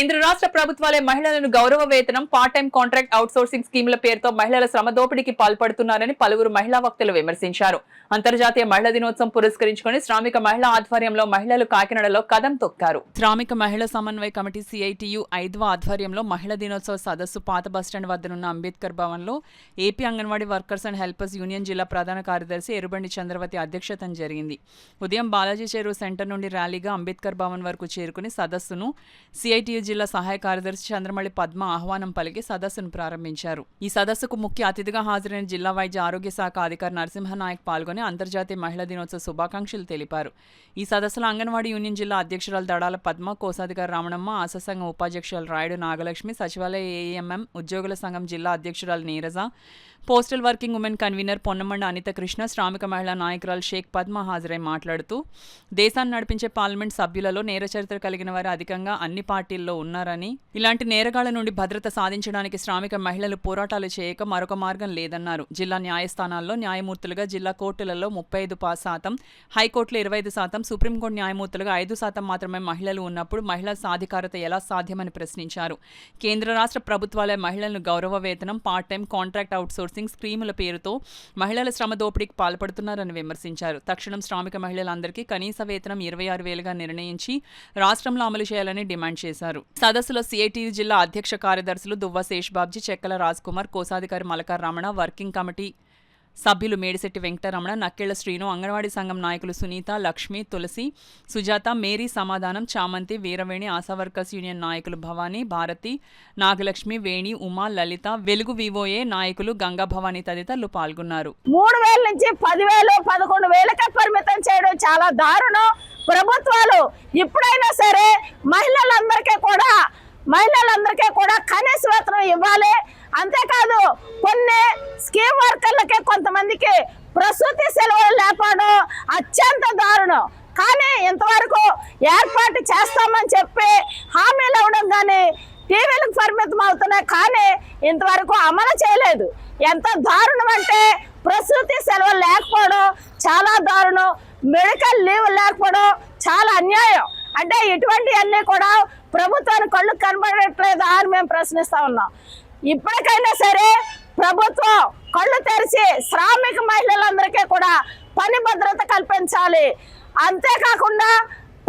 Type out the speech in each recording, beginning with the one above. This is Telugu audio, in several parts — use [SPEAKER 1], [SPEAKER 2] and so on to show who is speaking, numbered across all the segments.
[SPEAKER 1] కేంద్ర రాష్ట్ర ప్రభుత్వాలే మహిళలను గౌరవ వేతనం పార్ట్ టైం కాంట్రాక్ట్ అవుట్సోర్సింగ్ స్కీముల పేరుతో మహిళల శ్రమ దోపిడీకి పాల్పడుతున్నారని పలువురు మహిళా వక్తలు విమర్శించారు. అంతర్జాతీయ మహిళా దినోత్సవం పురస్కరించుకుని శ్రామిక మహిళా ఆధ్వర్యంలో మహిళలు కాకినాడలో కదం తొక్కారు. శ్రామిక మహిళా సమన్వయ కమిటీ CITU 5వ ఆధ్వర్యంలో మహిళా దినోత్సవ సదస్సు పాత బస్టాండ్ వద్దనున్న అంబేద్కర్ భవన్లో AP anganwadi workers and helpers union జిల్లా ప్రధాన కార్యదర్శి ఎరుబండి చంద్రవతి అధ్యక్షతన జరిగింది. ఉదయం బాలాజీ చెరువు సెంటర్ నుండి ర్యాలీగా అంబేద్కర్ భవన్ వరకు చేరుకుని సదస్సును CITU జిల్లా సహాయ కార్యదర్శి చంద్రమల్లి పద్మ ఆహ్వానం పలికి సదస్సును ప్రారంభించారు. ఈ సదస్సుకు ముఖ్య అతిథిగా హాజరైన జిల్లా వైద్య ఆరోగ్య శాఖ అధికారి నరసింహనాయక్ పాల్గొని అంతర్జాతీయ మహిళా దినోత్సవ శుభాకాంక్షలు తెలిపారు. ఈ సదస్సులో అంగన్వాడీ యూనియన్ జిల్లా అధ్యక్షురాలు దడాల పద్మ, కోశాధికారి రామణమ్మ, ఆశా సంఘం ఉపాధ్యక్షురాలు రాయుడు నాగలక్ష్మి, సచివాలయ AMM ఉద్యోగుల సంఘం జిల్లా అధ్యక్షురాలు Neeraja, postal working women convener Ponnamanda Anitha Krishna, శ్రామిక మహిళా నాయకురాలు షేక్ పద్మ హాజరై మాట్లాడుతూ దేశాన్ని నడిపించే పార్లమెంట్ సభ్యులలో నేర చరిత్ర కలిగిన వారు అధికంగా అన్ని పార్టీల్లో ఉన్నారని, ఇలాంటి నేరగాళ్ల నుండి భద్రత సాధించడానికి శ్రామిక మహిళలు పోరాటాలు చేయక మరొక మార్గం లేదన్నారు. జిల్లా న్యాయస్థానాల్లో న్యాయమూర్తులుగా జిల్లా కోర్టులలో 35%, హైకోర్టులో 25%, సుప్రీంకోర్టు న్యాయమూర్తులుగా 5% మాత్రమే మహిళలు ఉన్నప్పుడు మహిళా సాధికారత ఎలా సాధ్యమని ప్రశ్నించారు. కేంద్ర రాష్ట్ర ప్రభుత్వాలే మహిళలను గౌరవ వేతనం, పార్ట్ టైం కాంట్రాక్ట్ అవుట్సోర్సింగ్ స్కీముల పేరుతో మహిళల శ్రమ దోపిడీకి పాల్పడుతున్నారని విమర్శించారు. తక్షణం శ్రామిక మహిళలందరికీ కనీస వేతనం 26,000గా నిర్ణయించి రాష్ట్రంలో అమలు చేయాలని డిమాండ్ చేశారు. సదస్సులో CITU జిల్లా అధ్యక్ష కార్యదర్శులు దువ్వ శేష్బాబ్జీ, చెక్కల రాజ్ కుమార్, కోశాధికారి మలకార్ రమణ, వర్కింగ్ కమిటీ సభ్యులు మేడిశెట్టి వెంకటరమణ, నక్కెళ్ల శ్రీను, అంగన్వాడీ సంఘం నాయకులు సునీత, లక్ష్మి, తులసి, సుజాత, మేరీ, సమాధానం, చామంతి, వీరవేణి, ఆశా వర్కర్స్ యూనియన్ నాయకులు భవానీ, భారతి, నాగలక్ష్మి, వేణి, ఉమా, లలిత, వెలుగు VOA నాయకులు గంగా భవానీ తదితరులు పాల్గొన్నారు.
[SPEAKER 2] 3,000 నుంచి 10,000, 11,000కి పరిమితం చేయడం చాలా దారుణం. ప్రభుత్వాలు ఇప్పుడైనా సరే మహిళలందరికీ కూడా కనీస వేతనం ఇవ్వాలి. అంతేకాదు కొన్ని స్కీమ్ వర్కర్లకి కొంతమందికి ప్రసూతి సెలవులు లేపడం అత్యంత దారుణం. కానీ ఇంతవరకు ఏర్పాటు చేస్తామని చెప్పి హామీలు ఇవ్వడం కానీ టీవీలకు పరిమితం అవుతున్నాయి, కానీ ఇంతవరకు అమలు చేయలేదు. ఎంత దారుణం అంటే ప్రసూతి సెలవులు లేకపోవడం చాలా దారుణం, మెడికల్ లీవ్ లేకపోవడం చాలా అన్యాయం. అంటే ఇటువంటివన్నీ కూడా ప్రభుత్వానికి కళ్ళు కనబడట్లేదా అని మేము ప్రశ్నిస్తా ఉన్నాం. ఇప్పటికైనా సరే ప్రభుత్వం కళ్ళు తెరిచి శ్రామిక మహిళలందరికీ కూడా పని భద్రత కల్పించాలి. అంతేకాకుండా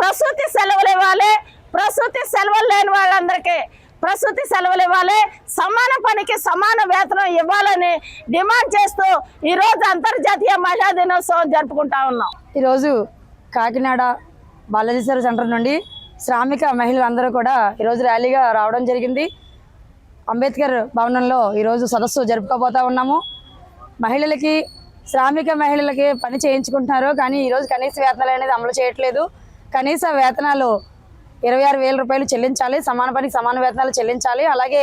[SPEAKER 2] ప్రసూతి సెలవులు ఇవ్వాలి, ప్రసూతి సెలవులు లేని వాళ్ళందరికీ ప్రసూతి సెలవులు ఇవ్వాలి, సమాన పనికి సమాన వేతనం ఇవ్వాలని డిమాండ్ చేస్తూ ఈరోజు అంతర్జాతీయ మహిళా దినోత్సవం జరుపుకుంటా ఉన్నాం.
[SPEAKER 3] ఈరోజు కాకినాడ బాలాజీ చెరువు సెంటర్ నుండి శ్రామిక మహిళలందరూ కూడా ఈరోజు ర్యాలీగా రావడం జరిగింది. అంబేద్కర్ భవనంలో ఈరోజు సదస్సు జరుపుకోబోతా ఉన్నాము. శ్రామిక మహిళలకి పని చేయించుకుంటున్నారు, కానీ ఈరోజు కనీస వేతనాలు అనేది అమలు చేయట్లేదు. కనీస వేతనాలు 26,000 రూపాయలు చెల్లించాలి, సమాన పనికి సమాన వేతనాలు చెల్లించాలి. అలాగే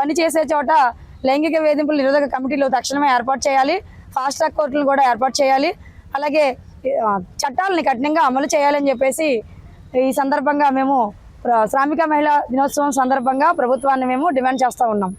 [SPEAKER 3] పని చేసే చోట లైంగిక వేధింపుల నిరోధక కమిటీలు తక్షణమే ఏర్పాటు చేయాలి, ఫాస్ట్ ట్రాక్ కోర్టులను కూడా ఏర్పాటు చేయాలి. అలాగే చట్టాలని కఠినంగా అమలు చేయాలని చెప్పేసి ఈ సందర్భంగా మేము శ్రామిక మహిళా దినోత్సవం సందర్భంగా ప్రభుత్వాన్ని మేము డిమాండ్ చేస్తూ ఉన్నాం.